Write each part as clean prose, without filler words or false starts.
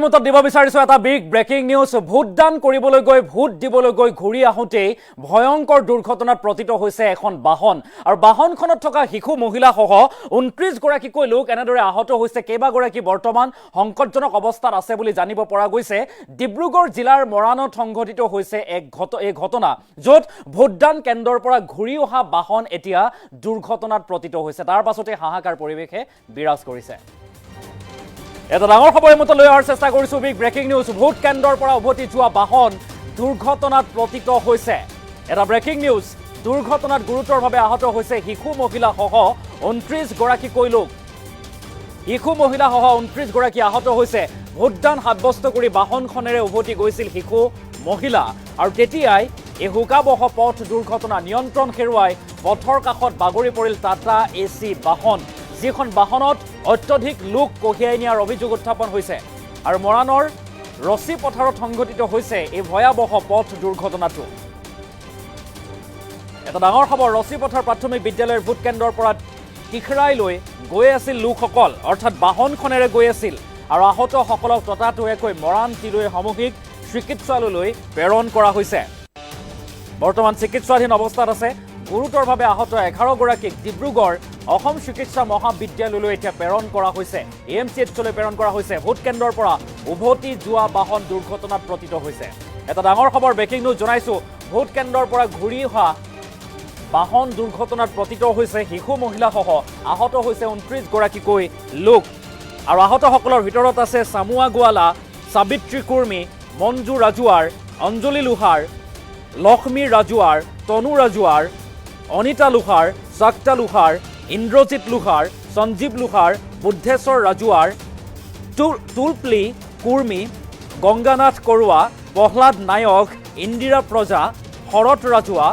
মতত দিব বিচাৰিছো এটা বিগ ব্ৰেকিং নিউজ ভোটদান কৰিবলৈ গৈ ভোট দিবলৈ গৈ ঘূৰি আহোঁতে ভয়ংকৰ দুৰ্ঘটনাত পতিত হৈছে এখন বাহন আৰু বাহনখনত থকা শিশু মহিলা সহ 29 গৰাকীকৈ লোক এনেদৰে আহত হৈছে কেইবাগৰাকী বৰ্তমান সংকটজনক অৱস্থাত আছে বুলি জানিব পৰা গৈছে ডিব্ৰুগড় জিলাৰ মৰাণত সংঘটিত হৈছে এই ঘটনা য'ত ভোটদান কেন্দ্ৰৰ পৰা ঘূৰি অহা বাহন এতিয়া দুৰ্ঘটনাত পতিত হৈছে তাৰ পাছতে হাহাকাৰ পৰিৱেশে বিৰাজ কৰিছে এটা ডাঙৰ খবৰ মতে লৈ অহাৰ চেষ্টা কৰিছো বিগ ব্ৰেকিং নিউজ ভোট কেন্দ্ৰৰ পৰা উভতি যোৱা বাহন দুৰ্ঘটনাত পতিত হৈছে এটা ব্ৰেকিং নিউজ দুৰ্ঘটনাত গুৰুতৰভাৱে আহত হৈছে শিশু মহিলা সহ 29 গৰাকীকৈ লোক শিশু মহিলা সহ 29 গৰাকী আহত হৈছে ভোটদান সাব্যস্ত কৰি বাহনখনেৰে উভতি গৈছিল শিশু মহিলা আৰু তেতিয়াই এই হুকাবহ পথ দুৰ্ঘটনা নিয়ন্ত্ৰণ হেৰুৱাই পথৰ কাষত বাগৰি পৰিল টাটা এচি বাহন যিখন বাহনত অত্যধিক লোক কঢ়িয়াই নিয়াৰ অভিযোগ উত্থাপন হৈছে আৰু মৰাণৰ ৰছী পথাৰত সংঘটিত হৈছে এই ভয়াবহ পথ দুৰ্ঘটনাটো এটা ডাঙৰ খবৰ ৰছী পথাৰ প্ৰাথমিক বিদ্যালয়ৰ ভোট কেন্দ্ৰৰ পৰা টিখৰাইলৈ গৈ আছিল লোকসকল অৰ্থাৎ বাহনখনেৰে গৈ আছিল আৰু আহতসকলক ততাতৈয়াকৈ মৰাণ তিলৈ সামূহিক চিকিৎসালয়লৈ প্ৰেৰণ কৰা হৈছে বৰ্তমান চিকিৎসাধীন অৱস্থাত আছে গুৰুতৰভাৱে আহত 11 গৰাকীক ডিব্ৰুগড় অসম চিকিৎসা মহাবিদ্যালয়লৈ এতিয়া প্ৰেৰণ কৰা হৈছে এএমচিএইচলৈ প্ৰেৰণ কৰা হৈছে ভোট কেন্দ্ৰৰ পৰা উভতি যোৱা বাহন দুৰ্ঘটনাত পতিত হৈছে এটা ডাঙৰ খবৰ ব্ৰেকিং নিউজ জনাইছো ভোট কেন্দ্ৰৰ পৰা ঘূৰি অহা বাহন দুৰ্ঘটনাত পতিত হৈছে শিশু মহিলা সহ আহত হৈছে 29 গৰাকীকৈ লোক আৰু আহতসকলৰ ভিতৰত আছে সামুৱা গোৱালা সাবিত্ৰী কুৰ্মী মঞ্জু ৰাজুৱাৰ অঞ্জলি লোহাৰ লক্ষ্মী ৰাজুৱাৰ তনু ৰাজুৱাৰ অনিতা লোহাৰ সাক্তা লোহাৰ ইন্দ্ৰজিৎ লোহাৰ সঞ্জীৱ লোহাৰ বুদ্ধেশ্বৰ ৰাজুৱাৰ তুলপ্লি কুৰ্মী গংগানাথ কৰোৱা প্ৰহ্লাদ নায়ক ইন্দিৰা প্ৰজা শৰৎ ৰাজুৱা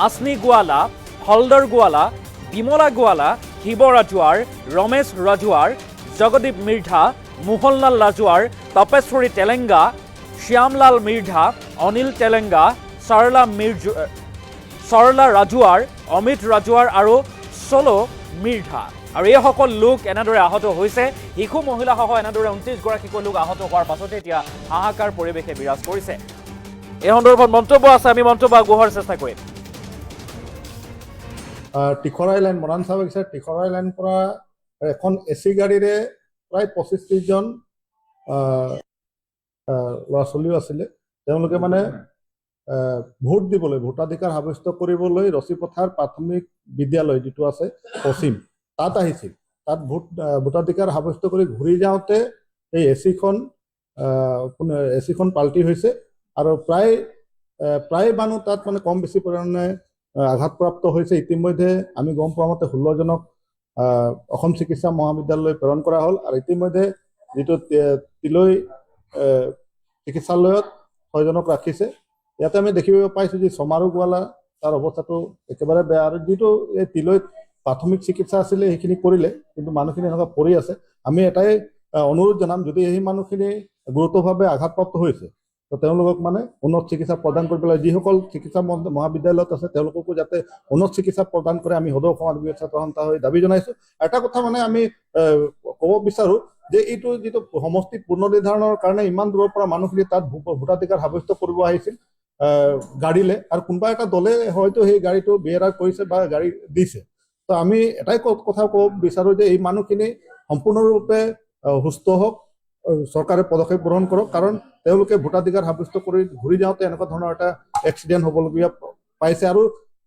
আছনি গোৱালা হলদৰ গোৱালা বিমলা গোৱালা শিৱ ৰাজুৱাৰ ৰমেশ ৰাজুৱাৰ জগদীপ মিৰ্ধা মোহনলাল ৰাজুৱাৰ তপেশ্বৰী তেলেংগা শ্যামলাল মিৰ্ধা অনিল তেলেংগা সৰলা ৰাজুৱাৰ অমিত ৰাজুৱাৰ আৰু চলো মিৰ্ধা আৰু এইসকল লোক এনেদৰে আহত হৈছে শিশু মহিলাসহ এনেদৰে 29 গৰাকীকৈ লোক আহত হোৱাৰ পাছতে এতিয়া হাহাকাৰ পৰিৱেশে বিৰাজ কৰিছে এই সন্দৰ্ভত মন্তব্য আছে আমি মন্তব্য আগবঢ়োৱাৰ চেষ্টা কৰিম টিখৰাই লাইন মৰাণ চাব বিচাৰ টিখৰাই লাইন পৰা এখন এচি গাড়ীৰে প্ৰায় 25-30 জন ল'ৰা ছোৱালীও আছিলে তেওঁলোকে মানে ভোট দিবলৈ ভোটাধিকাৰ সাব্যস্ত কৰিবলৈ ৰছী পথাৰ প্ৰাথমিক বিদ্যালয় যিটো আছে পশ্চিম তাত আহিছিল তাত ভোটাধিকাৰ সাব্যস্ত কৰি ঘূৰি যাওঁতে এই এচিখন পাল্টি হৈছে আৰু প্ৰায় মানুহ তাত মানে কম বেছি পৰিমাণে আঘাতপ্ৰাপ্ত হৈছে ইতিমধ্যে আমি গম পোৱা মতে 16 জনক অসম চিকিৎসা মহাবিদ্যালয়লৈ প্ৰেৰণ কৰা হ'ল আৰু ইতিমধ্যে যিটো তিলৈ চিকিৎসালয়ত 6 জনক ৰাখিছে ইয়াতে আমি দেখিব পাইছো যে সমাৰু গোৱালা তাৰ অৱস্থাটো একেবাৰে বেয়া আৰু যিটো এই তিলৈত প্ৰাথমিক চিকিৎসা আছিলে সেইখিনি কৰিলে কিন্তু মানুহখিনি এনেকুৱা পৰি আছে আমি এটাই অনুৰোধ জনাম যদি এই মানুহখিনি গুৰুতৰভাৱে আঘাতপ্ৰাপ্ত হৈছে তো তেওঁলোকক মানে উন্নত চিকিৎসা প্ৰদান কৰিব লাগে যিসকল চিকিৎসা মহাবিদ্যালয়ত আছে তেওঁলোককো যাতে উন্নত চিকিৎসা প্ৰদান কৰে আমি সদৌ সমাজ ছাত্ৰ সন্থা হৈ দাবী জনাইছো এটা কথা মানে আমি ক'ব বিচাৰো যে এইটো যিটো সমষ্টি পুনৰ্নিৰ্ধাৰণৰ কাৰণে ইমান দূৰৰ পৰা মানুহখিনি তাত ভোটাধিকাৰ সাব্যস্ত কৰিব আহিছিল গাড়ীলে আৰু কোনোবা এটা দলে হয়তো সেই গাড়ীটো বেয়াৰ কৰিছে বা গাড়ী দিছে তো আমি এটাই কথা ক'ব বিচাৰো যে এই মানুহখিনি সম্পূৰ্ণৰূপে সুস্থ হওক চৰকাৰে পদক্ষেপ গ্ৰহণ কৰক কাৰণ তেওঁলোকে ভোটাধিকাৰ সাব্যস্ত কৰি ঘূৰি যাওঁতে এনেকুৱা ধৰণৰ এটা এক্সিডেণ্ট হ'বলগীয়া পাইছে আৰু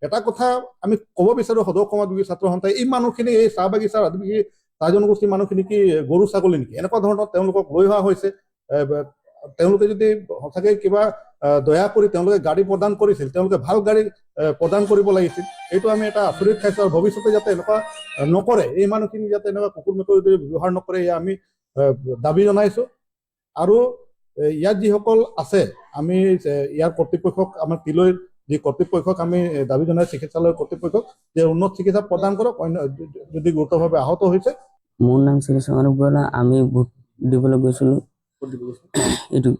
এটা কথা আমি ক'ব বিচাৰো সদৌ সমাজ ছাত্ৰ সন্থাই এই মানুহখিনি এই চাহ বাগিচাৰ আদিবাসী চাহ জনগোষ্ঠীৰ মানুহখিনি কি গৰু ছাগলী নেকি এনেকুৱা ধৰণৰ তেওঁলোকক লৈ অহা হৈছে তেওঁলোকে যদি সঁচাকে কিবা দয়া কৰি তেওঁলোকে গাড়ী প্ৰদান কৰিছিল তেওঁলোকে ভাল গাড়ী প্ৰদান কৰিব লাগিছিল এইটো আমি এটা আচৰিত খাইছো আৰু ভৱিষ্যতে যাতে এনেকুৱা নকৰে এই মানুহখিনি যাতে এনেকুৱা কুকুৰ মেকুৰী ব্যৱহাৰ নকৰে এয়া আমি দাবী জনাইছো আৰু ইয়াত যিসকল আছে আমি ইয়াৰ কৰ্তৃপক্ষক আমাৰ তিলৈৰ যি কৰ্তৃপক্ষক আমি দাবী জনাই চিকিৎসালয়ৰ কৰ্তৃপক্ষক যে উন্নত চিকিৎসা প্ৰদান কৰক অন্য যদি গুৰুতৰভাৱে আহত হৈছে মোৰ নাম শ্ৰী সমাৰু গোৱালা আমি ভোট দিবলৈ গৈছিলোঁ এইটো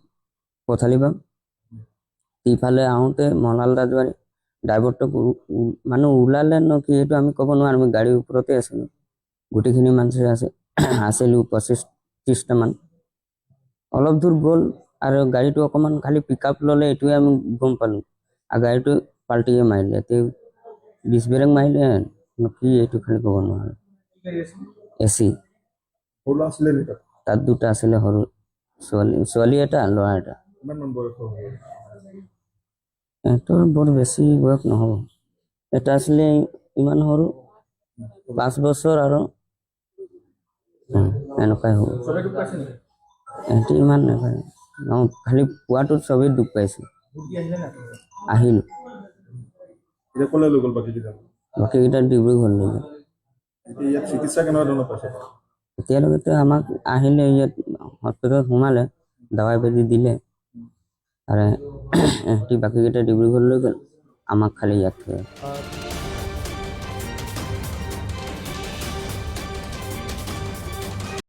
পথালিবাম ইফালে আহোঁতে মলাল ৰাজুৱাৰী ড্ৰাইভাৰটোক মানুহ ওলালে ন কি এইটো আমি ক'ব নোৱাৰো আমি গাড়ীৰ ওপৰতে আছিলোঁ গোটেইখিনি মানুহ আছিলোঁ 25-30টা মান অলপ দূৰ গ'ল আৰু গাড়ীটো অকণমান খালি পিক আপ ল'লে এইটোৱে আমি গম পালোঁ আৰু গাড়ীটো পাল্টিয়ে মাৰিলে তেওঁ ডিছ ব্ৰেক মাৰিলে কি এইটো খালি ক'ব নোৱাৰোঁ এচি সৰু ল'ৰা আছিলে নেকি তাত? তাত দুটা আছিলে সৰু ছোৱালী এটা ল'ৰা এটা কিমানমান বয়সৰ হ'ব? সিহঁতৰ বৰ বেছি বয়স নহ'ব এটা আছিলে ইমান সৰু 5 বছৰ আৰু এনেকুৱাই হ'ব চবে দুখ পাইছে নেকি? সিহঁতি ইমান নাপায় খালি পোৱাটোত চবেই দুখ পাইছে ভুটি আহিলে নে আপোনালোকে? আহিলোঁ এতিয়া ক'লৈ লৈ গ'ল বাকীকেইটা? বাকীকেইটা ডিব্ৰুগড় লৈ গ'ল এতিয়া ইয়াত চিকিৎসা কেনেকুৱা ধৰণৰ পাইছে? এতিয়ালৈকেতো আমাক আহিলে ইয়াত হস্পিটেলত সোমালে দৱাই বেজি দিলে আৰু এহঁতি বাকীকেইটা ডিব্ৰুগড় লৈ গ'ল আমাক খালি ইয়াত থৈ